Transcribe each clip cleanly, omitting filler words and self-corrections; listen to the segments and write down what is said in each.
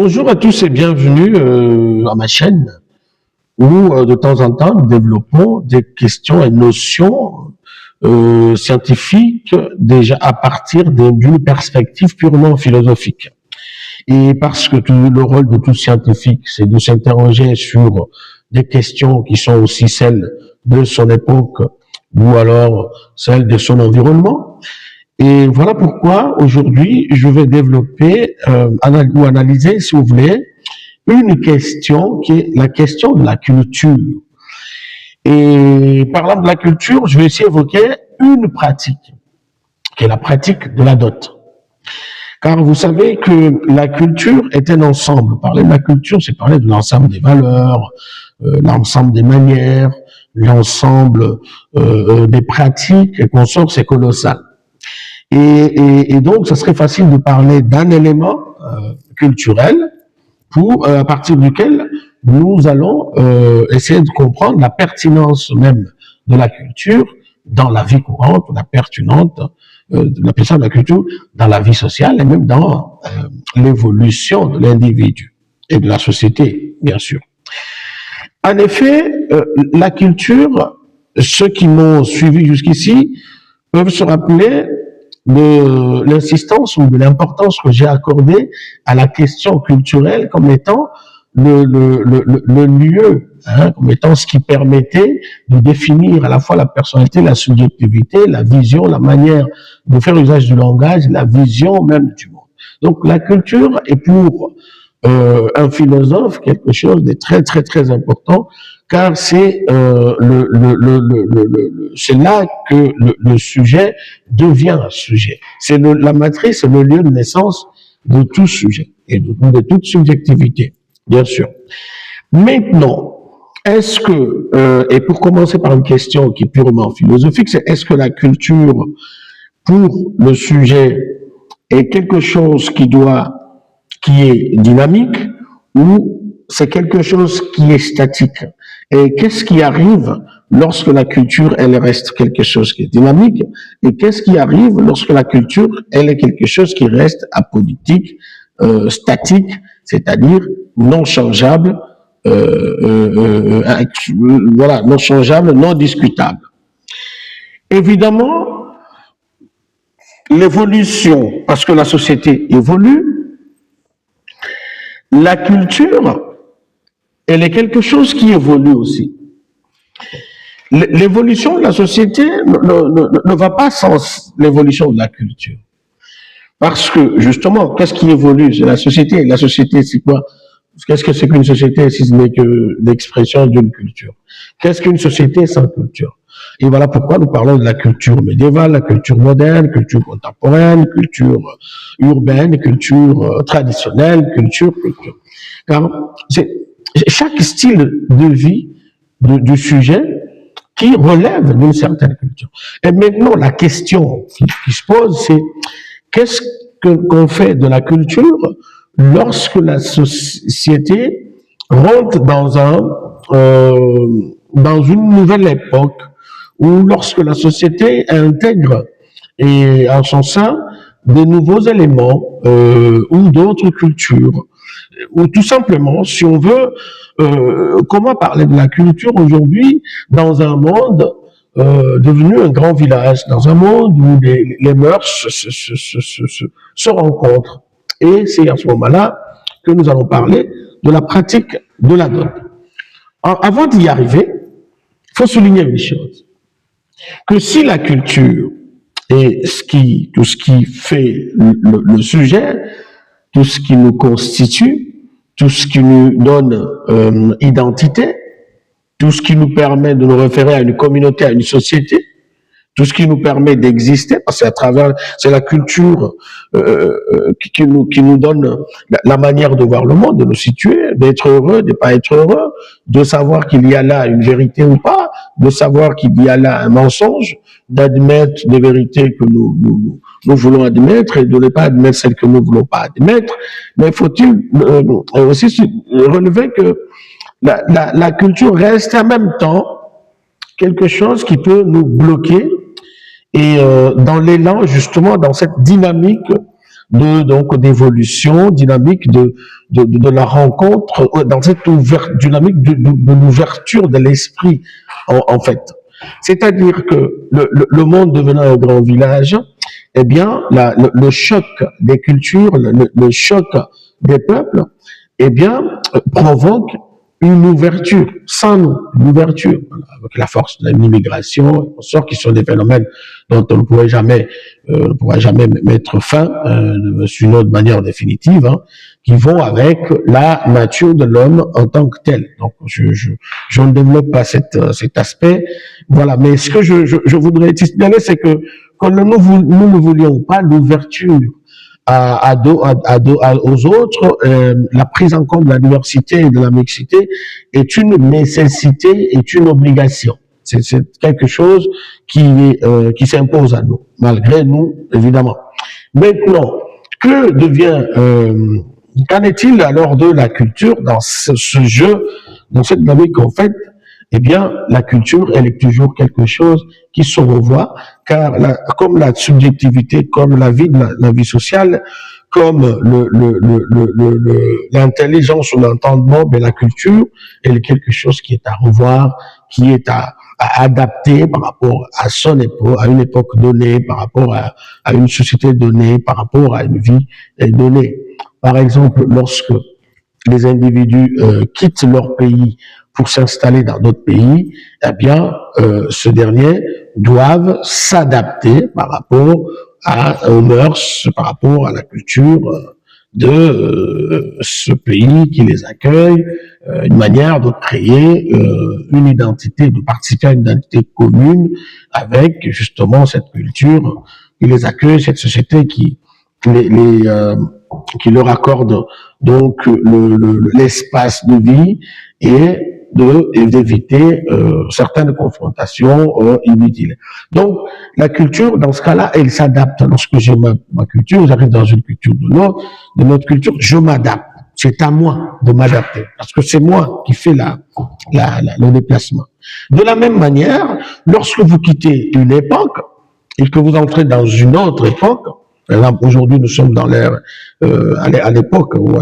Bonjour à tous et bienvenue à ma chaîne où de temps en temps nous développons des questions et notions scientifiques déjà à partir d'une perspective purement philosophique. Et parce que le rôle de tout scientifique, c'est de s'interroger sur des questions qui sont aussi celles de son époque ou alors celles de son environnement. Et voilà pourquoi aujourd'hui je vais développer ou analyser, si vous voulez, une question qui est la question de la culture. Et parlant de la culture, je vais aussi évoquer une pratique, qui est la pratique de la dot. Car vous savez que la culture est un ensemble. Parler de la culture, c'est parler de l'ensemble des valeurs, l'ensemble des manières, l'ensemble des pratiques et consorts, c'est colossal. Et donc, ça serait facile de parler d'un élément culturel à partir duquel nous allons essayer de comprendre la pertinence même de la culture dans la vie courante, la pertinente de la personne de la culture dans la vie sociale et même dans l'évolution de l'individu et de la société, bien sûr. En effet, la culture, ceux qui m'ont suivi jusqu'ici peuvent se rappeler de l'insistance ou de l'importance que j'ai accordée à la question culturelle comme étant le lieu, comme étant ce qui permettait de définir à la fois la personnalité, la subjectivité, la vision, la manière de faire usage du langage, la vision même du monde. Donc la culture est pour un philosophe quelque chose de très très très important, car c'est c'est là que le sujet devient un sujet. C'est la matrice, c'est le lieu de naissance de tout sujet et de toute subjectivité, bien sûr. Maintenant, est-ce que, et pour commencer par une question qui est purement philosophique, c'est est-ce que la culture pour le sujet est quelque chose qui est dynamique ou c'est quelque chose qui est statique? Et qu'est-ce qui arrive lorsque la culture, elle reste quelque chose qui est dynamique? Et qu'est-ce qui arrive lorsque la culture, elle est quelque chose qui reste apolitique, statique, c'est-à-dire non changeable, voilà, non changeable, non discutable? Évidemment, l'évolution, parce que la société évolue, la culture, elle est quelque chose qui évolue aussi. L'évolution de la société ne va pas sans l'évolution de la culture. Parce que, justement, qu'est-ce qui évolue? C'est la société. La société, c'est quoi? Qu'est-ce que c'est qu'une société si ce n'est que l'expression d'une culture? Qu'est-ce qu'une société sans culture? Et voilà pourquoi nous parlons de la culture médiévale, la culture moderne, culture contemporaine, culture urbaine, culture traditionnelle, culture. Car c'est chaque style de vie du sujet qui relève d'une certaine culture. Et maintenant, la question qui se pose, c'est qu'est-ce qu'on fait de la culture lorsque la société rentre dans une nouvelle époque, ou lorsque la société intègre et en son sein de nouveaux éléments ou d'autres cultures, ou tout simplement, si on veut, comment parler de la culture aujourd'hui dans un monde devenu un grand village, dans un monde où les mœurs se rencontrent. Et c'est à ce moment-là que nous allons parler de la pratique de la dot. Avant d'y arriver, il faut souligner une chose, que si la culture est tout ce qui fait le sujet, tout ce qui nous constitue, tout ce qui nous donne identité, tout ce qui nous permet de nous référer à une communauté, à une société, tout ce qui nous permet d'exister, parce que c'est la culture qui nous donne la manière de voir le monde, de nous situer, d'être heureux, de ne pas être heureux, de savoir qu'il y a là une vérité ou pas, de savoir qu'il y a là un mensonge, d'admettre des vérités que nous voulons admettre et de ne pas admettre celles que nous ne voulons pas admettre. Mais faut-il aussi relever que la culture reste en même temps quelque chose qui peut nous bloquer et dans l'élan, justement, dans cette dynamique donc d'évolution dynamique de la rencontre, dans cette dynamique de l'ouverture de l'esprit, en fait. C'est-à-dire que le monde devenant un grand village, eh bien, le choc des cultures, le choc des peuples, eh bien, provoque une ouverture, sans nous, une ouverture, avec la force de l'immigration, en sorte qui sont des phénomènes dont on ne pourra jamais mettre fin d'une autre manière définitive, hein, qui vont avec la nature de l'homme en tant que tel. Donc, je ne développe pas cet aspect. Voilà. Mais ce que je voudrais signaler, c'est que quand nous ne voulions pas l'ouverture aux autres, la prise en compte de la diversité et de la mixité est une nécessité, est une obligation. C'est quelque chose qui s'impose à nous, malgré nous, évidemment. Maintenant, qu'en est-il alors de la culture dans ce jeu, dans cette dynamique en fait? Eh bien, la culture, elle est toujours quelque chose qui se revoit, car comme la subjectivité, comme la vie sociale, comme l'intelligence ou l'entendement, mais la culture, elle est quelque chose qui est à revoir, qui est à adapter par rapport à son époque, à une époque donnée, par rapport à une société donnée, par rapport à une vie donnée. Par exemple, lorsque les individus quittent leur pays pour s'installer dans d'autres pays, eh bien, ces derniers doivent s'adapter par rapport aux mœurs, par rapport à la culture de ce pays qui les accueille, une manière de créer une identité, de participer à une identité commune avec justement cette culture qui les accueille, cette société qui leur accorde donc l'espace de vie et d'éviter certaines confrontations inutiles. Donc, la culture, dans ce cas-là, elle s'adapte. Lorsque j'ai ma culture, j'arrive dans une culture de notre culture, je m'adapte. C'est à moi de m'adapter, parce que c'est moi qui fais le déplacement. De la même manière, lorsque vous quittez une époque et que vous entrez dans une autre époque, par exemple, aujourd'hui, nous sommes dans l'ère, à l'époque, ou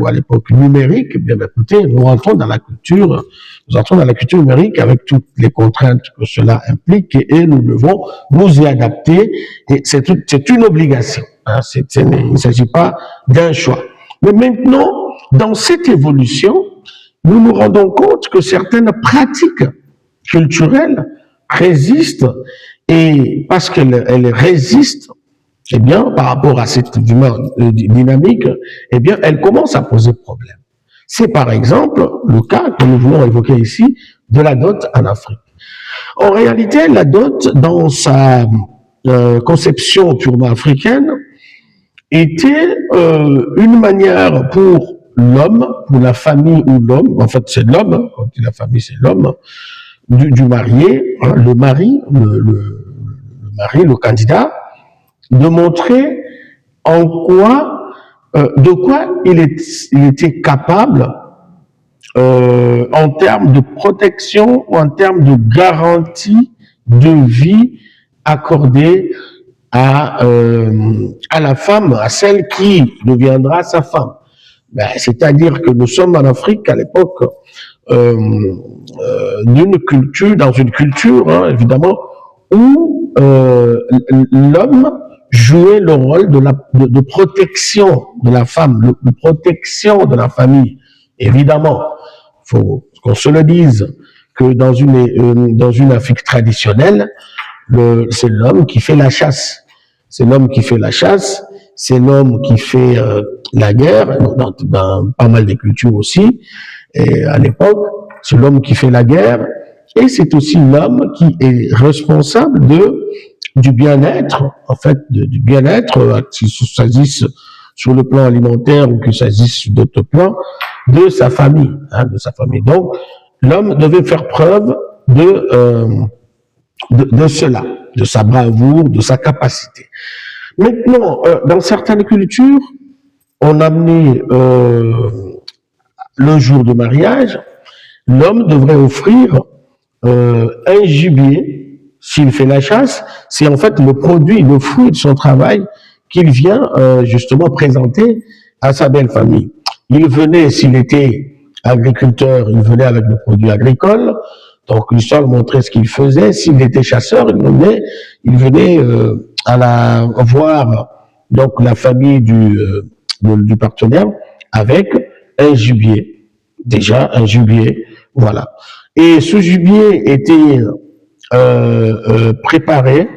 à l'époque numérique, bien écoutez, nous entrons dans la culture numérique avec toutes les contraintes que cela implique et nous devons nous y adapter et c'est une obligation. Hein, il ne s'agit pas d'un choix. Mais maintenant, dans cette évolution, nous nous rendons compte que certaines pratiques culturelles résistent et parce qu'elles résistent, eh bien, par rapport à cette dynamique, eh bien, elle commence à poser problème. C'est par exemple le cas que nous voulons évoquer ici de la dot en Afrique. En réalité, la dot, dans sa conception purement africaine, était une manière pour l'homme, pour la famille ou l'homme, en fait c'est l'homme, quand on dit la famille c'est l'homme, du marié, hein, le mari, le candidat, de montrer de quoi il était capable en termes de protection ou en termes de garantie de vie accordée à la femme, à celle qui deviendra sa femme. Ben, c'est-à-dire que nous sommes en Afrique à l'époque dans une culture, hein, évidemment, où l'homme jouait le rôle de protection de la femme, de protection de la famille. Évidemment, faut qu'on se le dise que dans une Afrique traditionnelle, c'est l'homme qui fait la chasse. C'est l'homme qui fait la chasse, c'est l'homme qui fait la guerre, dans pas mal de cultures aussi. Et à l'époque, c'est l'homme qui fait la guerre, et c'est aussi l'homme qui est responsable du bien-être, en fait, du bien-être, qu'il s'agisse sur le plan alimentaire ou qu'il s'agisse d'autres plans, de sa famille, hein, de sa famille. Donc, l'homme devait faire preuve de cela, de sa bravoure, de sa capacité. Maintenant, dans certaines cultures, on amenait le jour du mariage, l'homme devrait offrir un gibier s'il fait la chasse. C'est en fait le produit, le fruit de son travail qu'il vient justement présenter à sa belle famille. Il venait, s'il était agriculteur, il venait avec des produits agricoles, donc l'histoire montrait ce qu'il faisait. S'il était chasseur, il venait voir donc la famille du partenaire avec un gibier, déjà un gibier, voilà. Et ce gibier était préparé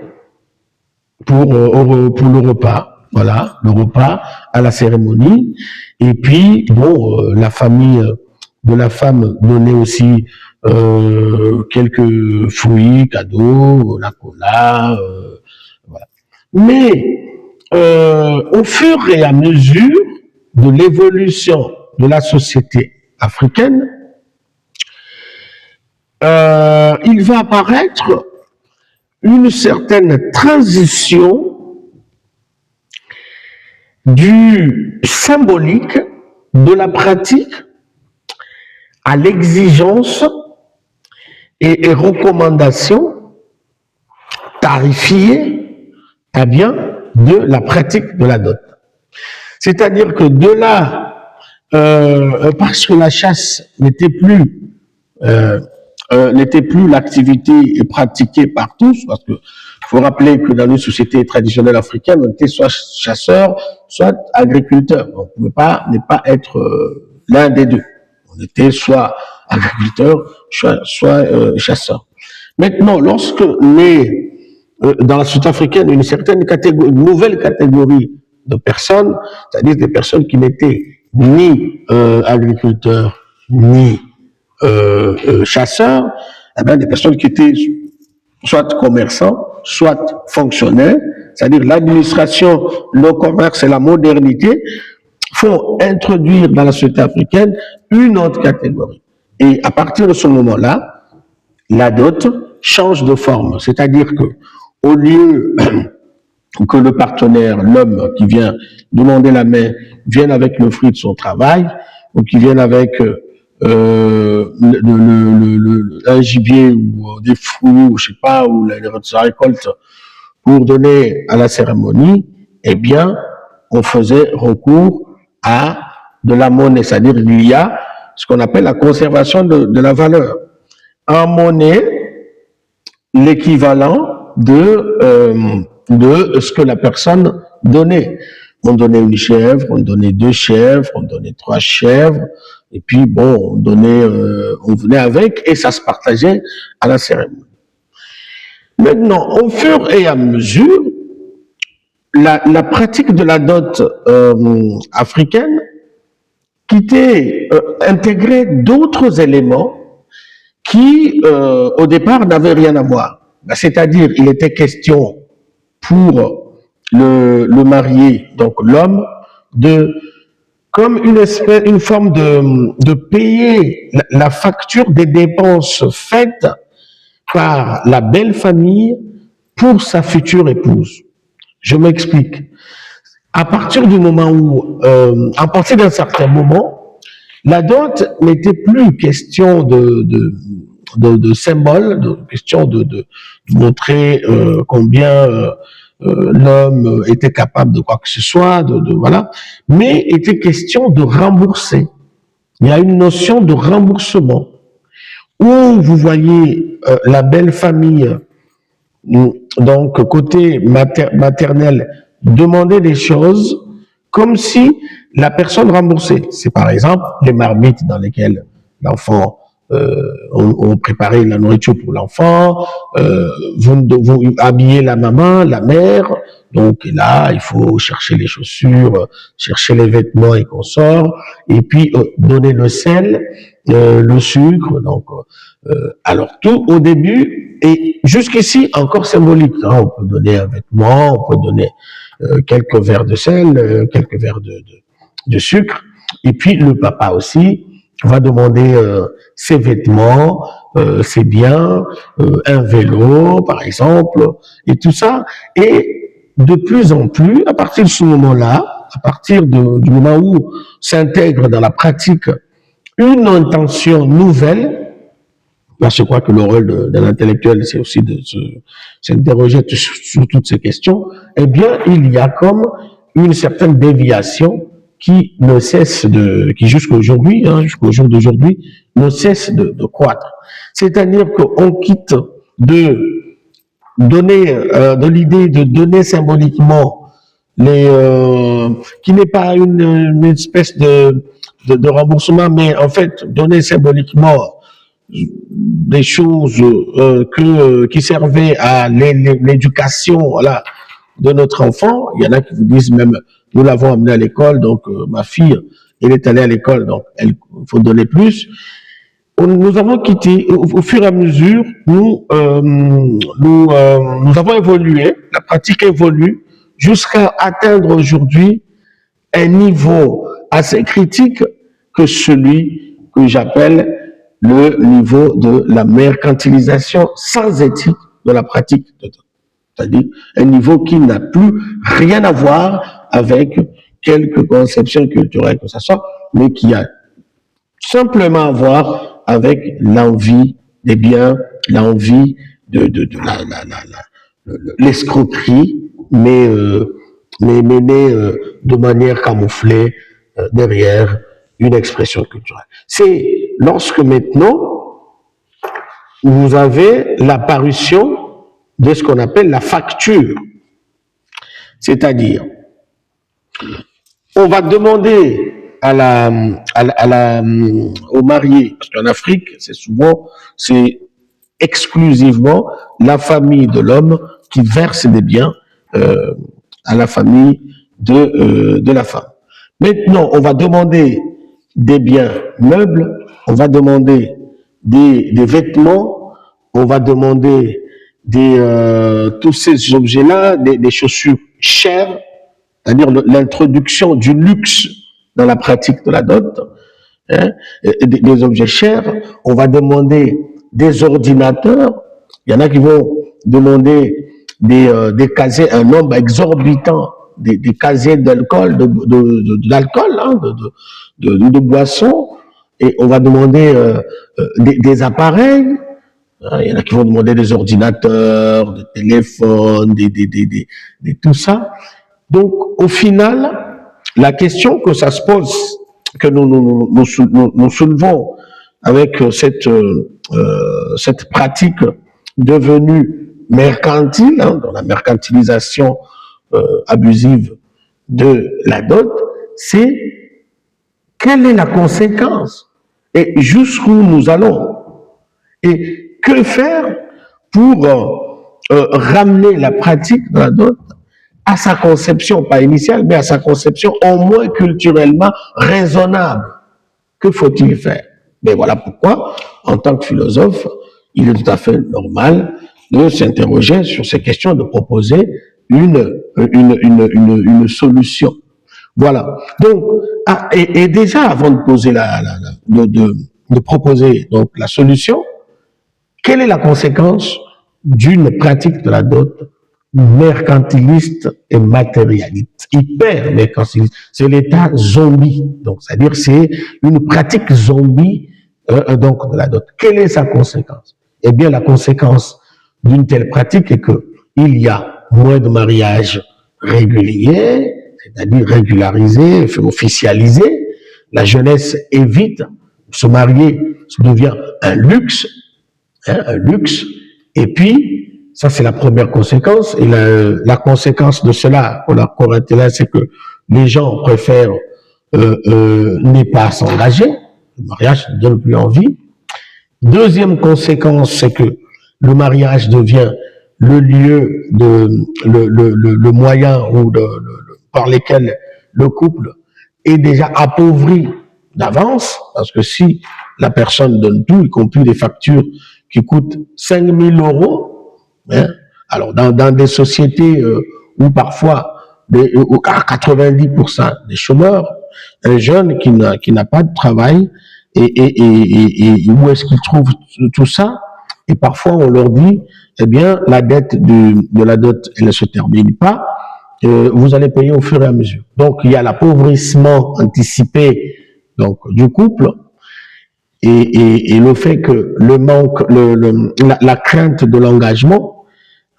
pour le repas, voilà, le repas à la cérémonie. Et puis, bon, la famille de la femme donnait aussi quelques fruits, cadeaux, la cola, voilà. Mais au fur et à mesure de l'évolution de la société africaine, il va apparaître une certaine transition du symbolique, de la pratique à l'exigence et recommandations tarifiées, eh bien, de la pratique de la dot. C'est-à-dire que de là, parce que la chasse n'était plus l'activité pratiquée par tous, parce que faut rappeler que dans les sociétés traditionnelles africaines, on était soit chasseur, soit agriculteur. On ne pouvait pas ne pas être l'un des deux. On était soit agriculteur, soit chasseur. Maintenant, lorsque dans la société africaine, une nouvelle catégorie de personnes, c'est-à-dire des personnes qui n'étaient ni agriculteurs, ni chasseurs, eh bien, des personnes qui étaient soit commerçants, soit fonctionnaires, c'est-à-dire l'administration, le commerce et la modernité, font introduire dans la société africaine une autre catégorie. Et à partir de ce moment-là, la dot change de forme, c'est-à-dire que au lieu que le partenaire, l'homme qui vient demander la main, vienne avec le fruit de son travail, ou qui vienne avec un gibier ou des fruits, ou je sais pas, ou sa récolte pour donner à la cérémonie, eh bien, on faisait recours à de la monnaie, c'est-à-dire il y a ce qu'on appelle la conservation de la valeur. En monnaie, l'équivalent de ce que la personne donnait. On donnait une chèvre, on donnait 2 chèvres, on donnait 3 chèvres, et puis bon, on venait avec et ça se partageait à la cérémonie. Maintenant, au fur et à mesure, la pratique de la dot africaine quittait, intégrait d'autres éléments qui, au départ, n'avaient rien à voir. C'est-à-dire, il était question pour le marié, donc l'homme, comme une forme de payer la facture des dépenses faites par la belle famille pour sa future épouse. Je m'explique. À partir du moment où, à partir d'un certain moment, la dot n'était plus question de symbole, question de montrer combien l'homme était capable de quoi que ce soit, voilà, mais était question de rembourser. Il y a une notion de remboursement où vous voyez la belle famille, donc côté maternel, demander des choses comme si la personne remboursait. C'est par exemple les marmites dans lesquelles l'enfant, on préparait la nourriture pour l'enfant, vous habillez la maman, la mère, donc là, il faut chercher les chaussures, chercher les vêtements et consorts, et puis donner le sel, le sucre, donc alors tout au début, et jusqu'ici encore symbolique, hein, on peut donner un vêtement, on peut donner quelques verres de sel, quelques verres de sucre, et puis le papa aussi va demander ses vêtements, ses biens, un vélo par exemple, et tout ça, et de plus en plus, à partir de ce moment-là, à partir du moment où s'intègre dans la pratique une intention nouvelle, parce que je crois que le rôle d'un intellectuel, c'est aussi de s'interroger sur toutes ces questions, eh bien, il y a comme une certaine déviation qui ne cesse qui jusqu'à aujourd'hui, jusqu'au jour d'aujourd'hui, ne cesse de croître. C'est-à-dire qu'on quitte de donner, de l'idée de donner symboliquement qui n'est pas une espèce de remboursement, mais en fait, donner symboliquement des choses qui servaient à l'éducation, voilà, de notre enfant. Il y en a qui vous disent même, nous l'avons amené à l'école, donc ma fille, elle est allée à l'école, donc il faut donner plus. Nous avons quitté, au fur et à mesure, nous avons évolué, la pratique évolue, jusqu'à atteindre aujourd'hui un niveau assez critique que celui que j'appelle le niveau de la mercantilisation sans éthique de la pratique. C'est-à-dire un niveau qui n'a plus rien à voir avec quelques conceptions culturelles que ce soit, mais qui a simplement à voir avec l'envie des biens, l'envie de l'escroquerie, mais menée de manière camouflée derrière une expression culturelle. C'est lorsque maintenant vous avez l'apparition de ce qu'on appelle la facture, c'est-à-dire on va demander au marié, parce qu'en Afrique, c'est exclusivement la famille de l'homme qui verse des biens à la famille de la femme. Maintenant, on va demander des biens meubles, on va demander des vêtements, on va demander tous ces objets-là, des chaussures chères, c'est-à-dire l'introduction du luxe dans la pratique de la dot, des objets chers. On va demander des ordinateurs. Il y en a qui vont demander des casiers, un nombre exorbitant, des casiers d'alcool, d'alcool, de boissons. Et on va demander des appareils. Il y en a qui vont demander des ordinateurs, des téléphones, tout ça. Donc, au final, la question que ça se pose, que nous soulevons avec cette pratique devenue mercantile, dans la mercantilisation abusive de la dot, c'est quelle est la conséquence et jusqu'où nous allons et que faire pour ramener la pratique de la dot à sa conception, pas initiale, mais à sa conception au moins culturellement raisonnable. Que faut-il faire? Mais voilà pourquoi, en tant que philosophe, il est tout à fait normal de s'interroger sur ces questions, de proposer une solution. Voilà. Donc, et déjà, avant de poser de proposer donc la solution, quelle est la conséquence d'une pratique de la dot mercantiliste et matérialiste, hyper mercantiliste? C'est l'état zombie. Donc, c'est-à-dire, c'est une pratique zombie donc de la dot. Quelle est sa conséquence? Eh bien, la conséquence d'une telle pratique est que il y a moins de mariages réguliers, c'est-à-dire régularisés, officialisés. La jeunesse évite de se marier, ça devient un luxe, un luxe. Et puis, ça c'est la première conséquence. Et la conséquence de cela, pour la Corinthien, c'est que les gens préfèrent ne pas s'engager. Le mariage ne donne plus envie. Deuxième conséquence, c'est que le mariage devient le lieu le moyen par lequel le couple est déjà appauvri d'avance, parce que si la personne donne tout, y compris des factures qui coûtent 5 000 €, alors dans des sociétés où parfois à 90% des chômeurs, un jeune qui n'a pas de travail, et où est-ce qu'ils trouvent tout ça? Et parfois on leur dit, eh bien, la dette de la dot, elle ne se termine pas, vous allez payer au fur et à mesure. Donc il y a l'appauvrissement anticipé donc du couple, et le fait que le manque, la crainte de l'engagement,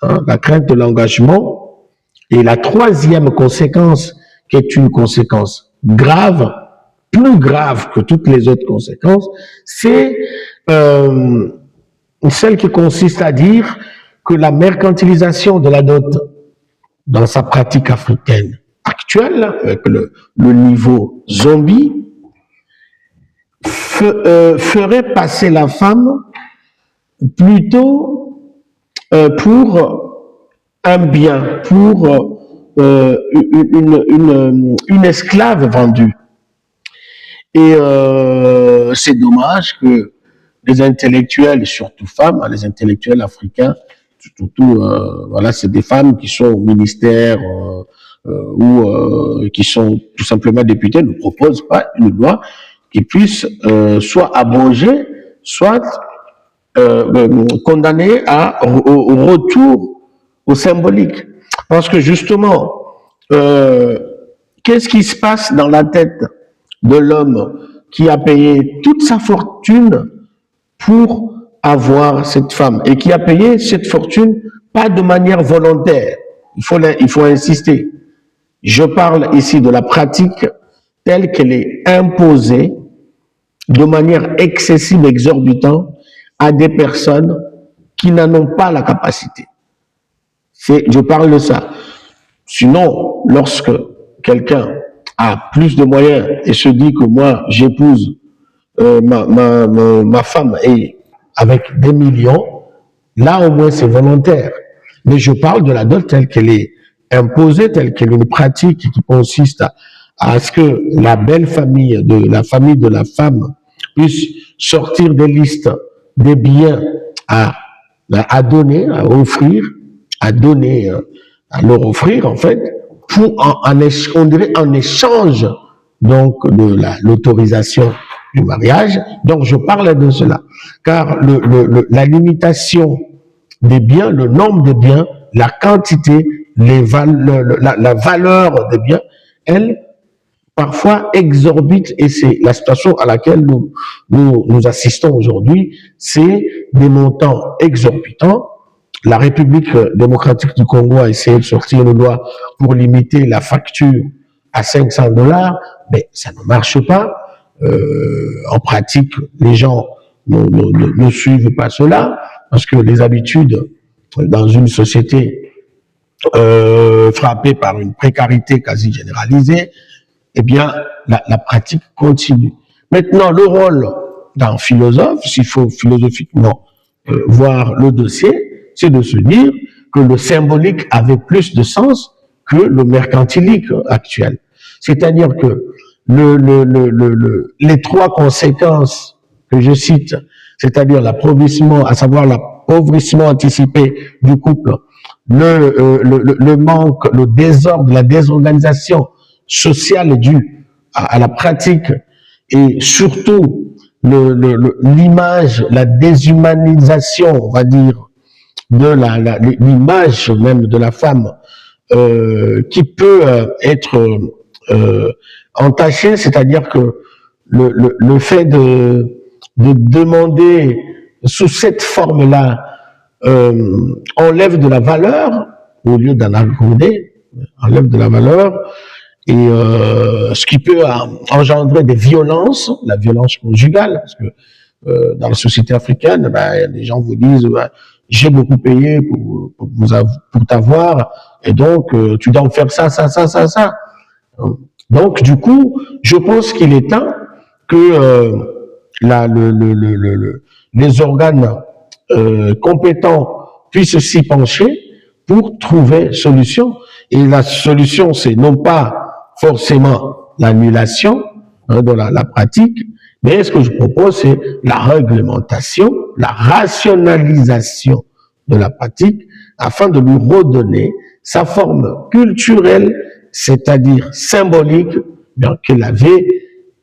hein, la crainte de l'engagement, et la troisième conséquence, qui est une conséquence grave, plus grave que toutes les autres conséquences, c'est celle qui consiste à dire que la mercantilisation de la dot dans sa pratique africaine actuelle, avec le niveau zombie, ferait passer la femme plutôt pour un bien, pour une esclave vendue. Et c'est dommage que les intellectuels, surtout femmes, les intellectuels africains, surtout, voilà, c'est des femmes qui sont au ministère ou qui sont tout simplement députées, ne proposent pas une loi qui puisse soit abroger, soit condamner au retour au symbolique. Parce que justement, qu'est-ce qui se passe dans la tête de l'homme qui a payé toute sa fortune pour avoir cette femme et qui a payé cette fortune pas de manière volontaire. Il faut insister. Je parle ici de la pratique telle qu'elle est imposée de manière excessive, exorbitante à des personnes qui n'en ont pas la capacité. Je parle de ça. Sinon, lorsque quelqu'un a plus de moyens et se dit que moi, j'épouse ma femme et avec des millions, là au moins c'est volontaire. Mais je parle de la dot telle qu'elle est imposée, telle qu'elle est une pratique qui consiste à ce que la belle famille de la femme puisse sortir des listes des biens à donner, à offrir, à donner, à leur offrir en fait, pour on dirait en échange donc de l'autorisation du mariage. Donc je parle de cela, car la limitation des biens, le nombre des biens, la quantité, la valeur des biens, elle parfois exorbite, et c'est la situation à laquelle nous assistons aujourd'hui. C'est des montants exorbitants. La République démocratique du Congo a essayé de sortir une loi pour limiter la facture à $500, mais ça ne marche pas. En pratique, les gens ne suivent pas cela, parce que les habitudes dans une société frappée par une précarité quasi généralisée, eh bien, la pratique continue. Maintenant, le rôle d'un philosophe, s'il faut philosophiquement voir le dossier, c'est de se dire que le symbolique avait plus de sens que le mercantilique actuel. C'est-à-dire que les trois conséquences que je cite, c'est-à-dire l'appauvrissement, à savoir l'appauvrissement anticipé du couple, le manque, le désordre, la désorganisation sociale due à la pratique, et surtout l'image, la déshumanisation, on va dire, de l'image même de la femme, qui peut être entachée, c'est-à-dire que le fait de demander sous cette forme-là enlève de la valeur au lieu d'en accorder, enlève de la valeur, et ce qui peut engendrer des violences, la violence conjugale, parce que dans la société africaine, les gens vous disent j'ai beaucoup payé pour t'avoir, et donc tu dois me faire ça. Donc du coup, je pense qu'il est temps que les organes compétents puissent s'y pencher pour trouver solution. Et la solution, c'est non pas forcément l'annulation de la pratique, mais ce que je propose, c'est la réglementation, la rationalisation de la pratique, afin de lui redonner sa forme culturelle, c'est-à-dire symbolique, qu'elle avait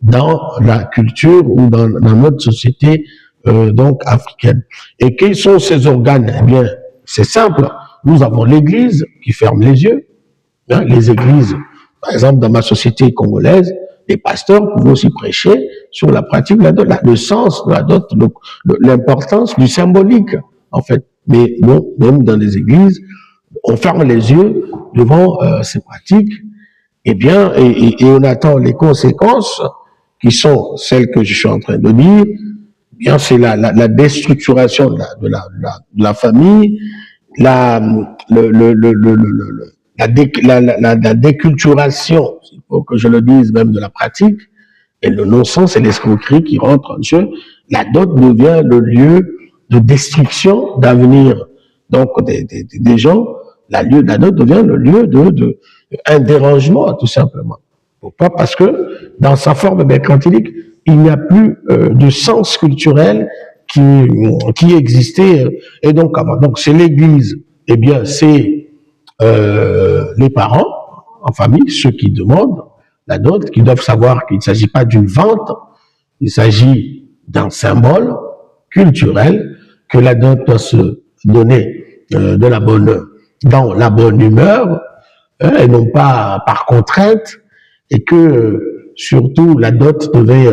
dans la culture ou dans notre société donc africaine. Et quels sont ces organes? Eh bien, c'est simple. Nous avons l'Église qui ferme les yeux. Les églises, par exemple, dans ma société congolaise, les pasteurs pouvaient aussi prêcher sur la pratique de la dot, le sens de la dot, l'importance du symbolique, en fait. Mais bon, même dans les églises, on ferme les yeux devant ces pratiques, et bien, et on attend les conséquences qui sont celles que je suis en train de dire. Bien, c'est la déstructuration de la famille, la déculturation, il faut que je le dise même, de la pratique, et le non-sens et l'escroquerie qui rentrent en jeu. La dot devient le lieu de destruction d'avenir. Donc, des gens, la dot devient le lieu un dérangement, tout simplement. Pourquoi? Parce que, dans sa forme mercantilique, il n'y a plus de sens culturel qui existait, et donc avant. Donc, c'est l'Église, eh bien, c'est les parents en famille, ceux qui demandent la dot, qui doivent savoir qu'il ne s'agit pas d'une vente, il s'agit d'un symbole culturel, que la dot doit se donner dans la bonne humeur, et non pas par contrainte, et que surtout la dot devait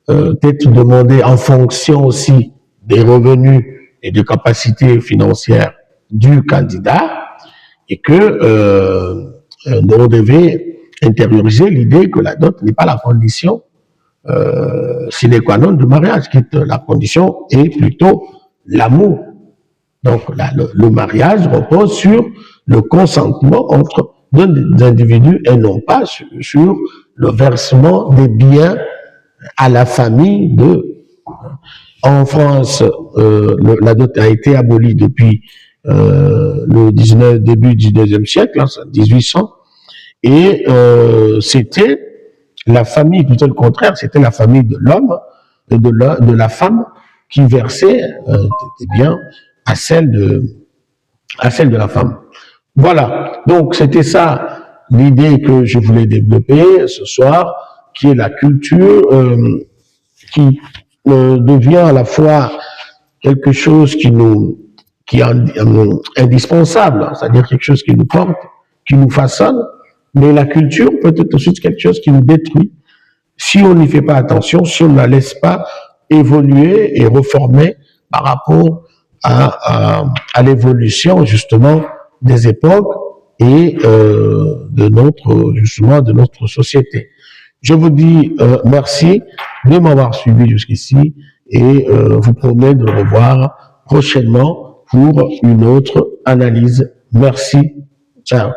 être demandée en fonction aussi des revenus et des capacités financières du candidat, et que on devait intérioriser l'idée que la dot n'est pas la condition sine qua non du mariage, la condition est plutôt l'amour. Donc le mariage repose sur le consentement entre deux individus et non pas sur le versement des biens à la famille En France, la dot a été abolie depuis début du 19e siècle, hein, 1800, et c'était la famille, plutôt le contraire, c'était la famille de l'homme et de la femme qui versait des biens à celle de la femme. Voilà, donc c'était ça l'idée que je voulais développer ce soir, qui est la culture qui devient à la fois quelque chose qui est indispensable, c'est-à-dire quelque chose qui nous porte, qui nous façonne, mais la culture peut être aussi quelque chose qui nous détruit si on n'y fait pas attention, si on ne la laisse pas évoluer et reformer par rapport à l'évolution justement des époques et de notre société. Je vous dis merci de m'avoir suivi jusqu'ici et vous promets de le revoir prochainement pour une autre analyse. Merci. Ciao.